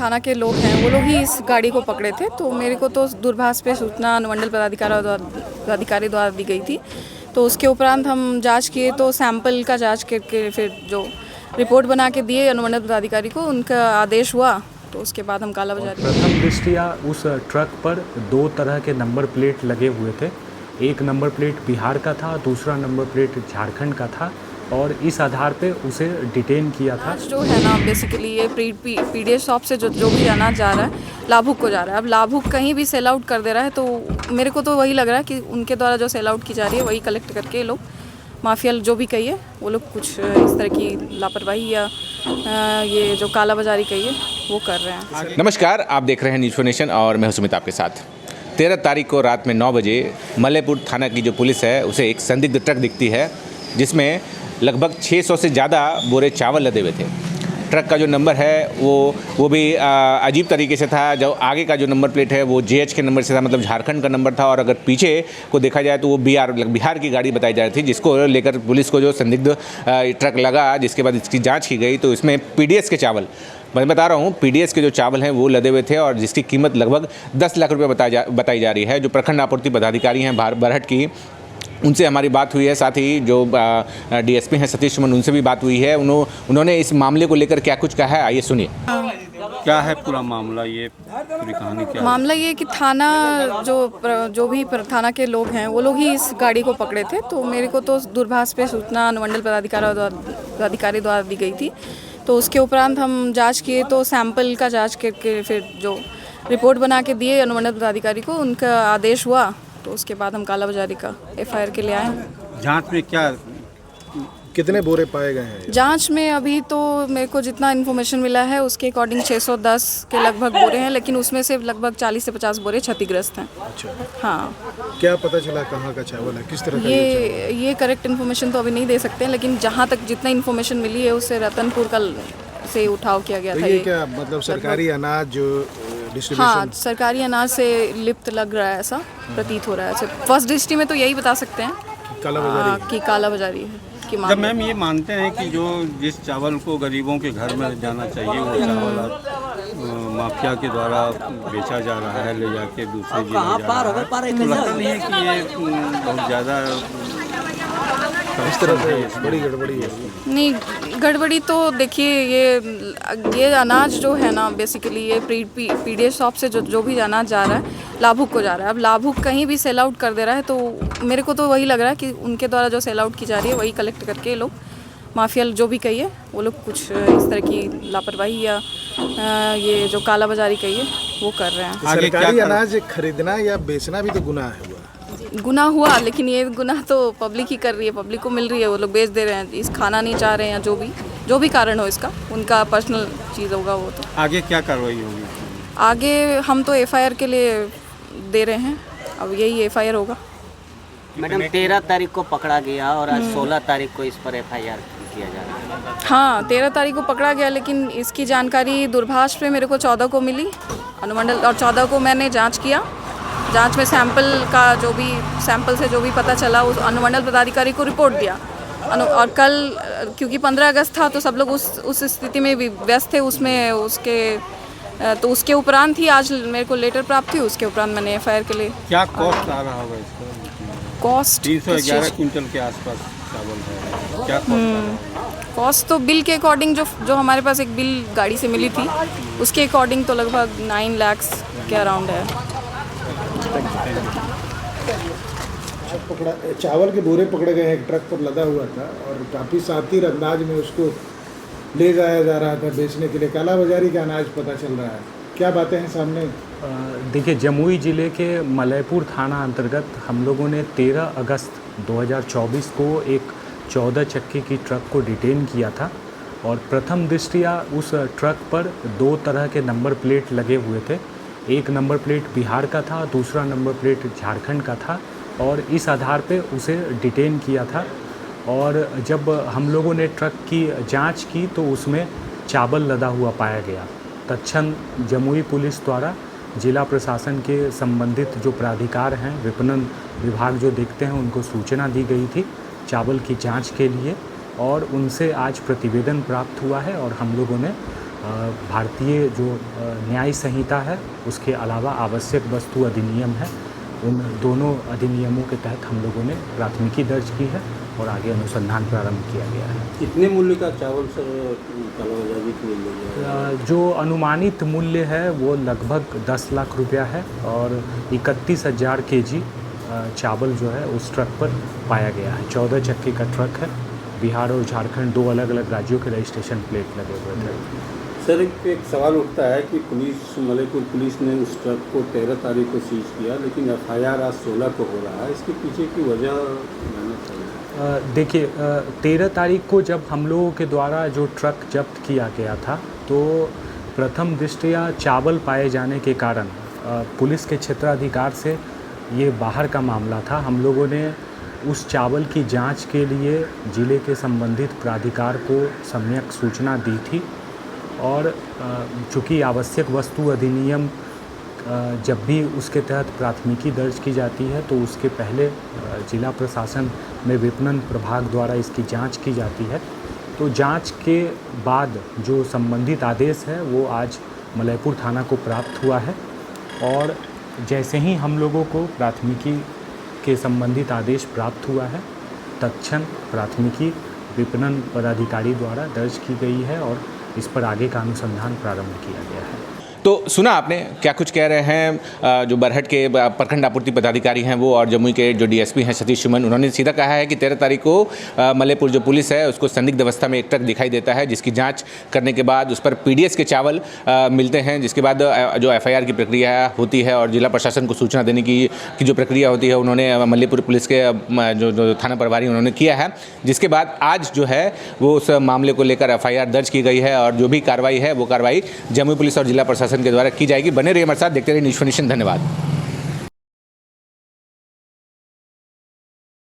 थाना के लोग हैं वो लोग ही इस गाड़ी को पकड़े थे। तो मेरे को तो दूरभाष पे सूचना अनुमंडल पदाधिकारी द्वारा दी गई थी। तो उसके उपरांत हम जांच किए तो सैंपल का जांच करके फिर जो रिपोर्ट बना के दिए अनुमंडल पदाधिकारी को, उनका आदेश हुआ तो उसके बाद हम कालाबाजारी। प्रथम दृष्टया उस ट्रक पर दो तरह के नंबर प्लेट लगे हुए थे। एक नंबर प्लेट बिहार का था, दूसरा नंबर प्लेट झारखंड का था और इस आधार पे उसे डिटेन किया था। जो है ना बेसिकली ये पीडीएस शॉप से जो भी अनाज जा रहा है लाभुक को जा रहा है। अब लाभुक कहीं भी सेल आउट कर दे रहा है तो मेरे को तो वही लग रहा है कि उनके द्वारा जो सेल आउट की जा रही है वही कलेक्ट करके ये लोग माफिया जो भी कहिए वो लोग कुछ इस तरह की लापरवाही या ये जो कालाबाजारी कहिए वो कर रहे हैं। नमस्कार, आप देख रहे हैं न्यूज़ नेशन और मैं हूं सुमित आपके साथ। 13 तारीख को रात में 9 बजे मलयपुर थाना की जो पुलिस है उसे एक संदिग्ध ट्रक दिखती है जिसमें लगभग 600 से ज़्यादा बोरे चावल लदे हुए थे। ट्रक का जो नंबर है वो भी अजीब तरीके से था। जो आगे का जो नंबर प्लेट है वो JH के नंबर से था, मतलब झारखंड का नंबर था। और अगर पीछे को देखा जाए तो वो बिहार की गाड़ी बताई जा रही थी, जिसको लेकर पुलिस को जो संदिग्ध ट्रक लगा, जिसके बाद इसकी जाँच की गई तो इसमें PDS के चावल, मैं बता रहा हूँ PDS के जो चावल हैं वो लदे हुए थे और जिसकी कीमत लगभग 10 लाख रुपये बताई जा रही है। जो प्रखंड आपूर्ति पदाधिकारी हैं बरहट की, उनसे हमारी बात हुई है। साथ ही जो DSP हैं सतीश सुमन, उनसे भी बात हुई है। उन्होंने इस मामले को लेकर क्या कुछ कहा है, आइए सुनिए। क्या है पूरा मामला, ये पूरी कहानी क्या है? मामला ये कि थाना जो भी थाना के लोग हैं वो लोग ही इस गाड़ी को पकड़े थे। तो मेरे को तो दूरभाष पे सूचना अनुमंडल पदाधिकारी द्वारा दी गई थी। तो उसके उपरांत हम जांच किए तो सैंपल का जांच करके फिर जो रिपोर्ट बना के दिए अनुमंडल पदाधिकारी को, उनका आदेश हुआ तो उसके बाद हम कालाबाजारी का FIR के लिए आए हैं। जांच में क्या कितने बोरे पाए गए हैं? जांच में अभी तो मेरे को जितना इन्फॉर्मेशन मिला है उसके अकॉर्डिंग 610 के लगभग बोरे हैं, लेकिन उसमें से लगभग 40 से 50 बोरे क्षतिग्रस्त हैं। अच्छा, हाँ। क्या पता चला कहाँ का चावल है, किस तरह का? ये करेक्ट इन्फॉर्मेशन तो अभी नहीं दे सकते हैं, लेकिन जहाँ तक जितना इन्फॉर्मेशन मिली है उससे रतनपुर का से उठाव किया गया था। ये क्या मतलब सरकारी अनाज जो डिस्ट्रीब्यूशन? हाँ, सरकारी अनाज से लिप्त लग रहा है, ऐसा प्रतीत हो रहा है। फर्स्ट दृष्टि में तो यही बता सकते हैं कि कालाबाजारी है। जब मैम ये मानते हैं कि जो जिस चावल को गरीबों के घर में जाना चाहिए वो चावल माफिया के द्वारा बेचा जा रहा है, ले जाके दूसरे जिले जा रहा है, तो लगता नहीं है कि ये बहुत ज़्यादा इस तरह से बड़ी गड़बड़ी है? नहीं, गड़बड़ी तो देखिए ये अनाज जो है ना बेसिकली ये पीडीएस शॉप से जो भी अनाज जा रहा है लाभुक को जा रहा है। अब लाभुक कहीं भी सेल आउट कर दे रहा है तो मेरे को तो वही लग रहा है कि उनके द्वारा जो सेल आउट की जा रही है वही कलेक्ट करके ये लोग माफिया जो भी कहिए वो लोग कुछ इस तरह की लापरवाही या ये जो कालाबाजारी कहिए वो कर रहे हैं। सरकारी अनाज खरीदना या बेचना भी तो गुनाह है। गुनाह हुआ, लेकिन ये गुनाह तो पब्लिक ही कर रही है, पब्लिक को मिल रही है, वो लोग बेच दे रहे हैं, इस खाना नहीं चाह रहे हैं, या जो भी कारण हो इसका उनका पर्सनल चीज़ होगा वो। तो आगे क्या कार्रवाई होगी? आगे हम तो FIR के लिए दे रहे हैं, अब यही FIR होगा। मैडम 13 तारीख को पकड़ा गया और आज 16 तारीख को इस पर FIR किया जा रहा है। हाँ, 13 तारीख को पकड़ा गया, लेकिन इसकी जानकारी दूरभाष पे मेरे को 14 को मिली अनुमंडल, और 14 को मैंने जाँच किया। जांच में सैंपल से जो भी पता चला उस अनुमंडल पदाधिकारी को रिपोर्ट दिया। और कल क्योंकि 15 अगस्त था तो सब लोग उस स्थिति में व्यस्त थे तो उसके उपरांत ही आज मेरे को लेटर प्राप्त हुई। उसके उपरांत मैंने FIR के लिए। क्या कॉस्ट आ रहा होगा इसका? कॉस्ट 311 क्विंटल के आसपास चावल है, क्या कॉस्ट तो बिल के अकॉर्डिंग जो हमारे पास एक बिल गाड़ी से मिली थी उसके अकॉर्डिंग तो लगभग 9 लाख के अराउंड है। चावल के बोरे पकड़े गए हैं, एक ट्रक पर लदा हुआ था और काफ़ी शातिर अंदाज में उसको ले जाया जा रहा था बेचने के लिए। कालाबाजारी का अनाज पता चल रहा है, क्या बातें हैं सामने? देखिए, जमुई ज़िले के मलयपुर थाना अंतर्गत हम लोगों ने 13 अगस्त 2024 को एक 14 चक्के की ट्रक को डिटेन किया था और प्रथम दृष्टया उस ट्रक पर दो तरह के नंबर प्लेट लगे हुए थे। एक नंबर प्लेट बिहार का था, दूसरा नंबर प्लेट झारखंड का था और इस आधार पे उसे डिटेन किया था। और जब हम लोगों ने ट्रक की जांच की तो उसमें चावल लदा हुआ पाया गया। तत्क्षण जमुई पुलिस द्वारा जिला प्रशासन के संबंधित जो प्राधिकार हैं, विपणन विभाग जो देखते हैं, उनको सूचना दी गई थी चावल की जांच के लिए और उनसे आज प्रतिवेदन प्राप्त हुआ है और हम लोगों ने भारतीय जो न्याय संहिता है उसके अलावा आवश्यक वस्तु अधिनियम है, उन दोनों अधिनियमों के तहत हम लोगों ने प्राथमिकी दर्ज की है और आगे अनुसंधान प्रारंभ किया गया है। कितने मूल्य का चावल सर कालाबाजारी के लिए ले गया? जो अनुमानित मूल्य है वो लगभग 10 लाख रुपया है और 31,000 केजी चावल जो है उस ट्रक पर पाया गया है। 14 चक्के का ट्रक है, बिहार और झारखंड 2 अलग अलग राज्यों के रजिस्ट्रेशन प्लेट लगे हुए थे। सर एक सवाल उठता है कि पुलिस, मलयपुर पुलिस ने उस ट्रक को 13 तारीख को सीज किया, लेकिन FIR आज 16 को हो रहा है, इसके पीछे की वजह जानना चाहिए। देखिए 13 तारीख को जब हम लोगों के द्वारा जो ट्रक जब्त किया गया था तो प्रथम दृष्टया चावल पाए जाने के कारण पुलिस के क्षेत्राधिकार से ये बाहर का मामला था। हम लोगों ने उस चावल की जांच के लिए ज़िले के संबंधित प्राधिकार को सम्यक सूचना दी थी और चूँकि आवश्यक वस्तु अधिनियम जब भी उसके तहत प्राथमिकी दर्ज की जाती है तो उसके पहले जिला प्रशासन में विपणन प्रभाग द्वारा इसकी जांच की जाती है। तो जांच के बाद जो संबंधित आदेश है वो आज मलयपुर थाना को प्राप्त हुआ है और जैसे ही हम लोगों को प्राथमिकी के संबंधित आदेश प्राप्त हुआ है तत्क्षण प्राथमिकी विपणन पदाधिकारी द्वारा दर्ज की गई है और इस पर आगे का अनुसंधान प्रारंभ किया गया है। तो सुना आपने क्या कुछ कह रहे हैं जो बरहट के प्रखंड आपूर्ति पदाधिकारी हैं वो और जमुई के जो DSP हैं सतीश सुमन, उन्होंने सीधा कहा है कि 13 तारीख को मलयपुर जो पुलिस है उसको संदिग्ध अवस्था में एक ट्रक दिखाई देता है, जिसकी जांच करने के बाद उस पर PDS के चावल मिलते हैं, जिसके बाद जो FIR की प्रक्रिया होती है और जिला प्रशासन को सूचना देने की जो प्रक्रिया होती है उन्होंने मलयपुर पुलिस के जो थाना प्रभारी उन्होंने किया है, जिसके बाद आज जो है वो उस मामले को लेकर FIR दर्ज की गई है और जो भी कार्रवाई है वो कार्रवाई जमुई पुलिस और जिला प्रशासन के द्वारा की जाएगी। बने रहिए हमारे साथ, देखते रहिए न्यूज़ 24। धन्यवाद।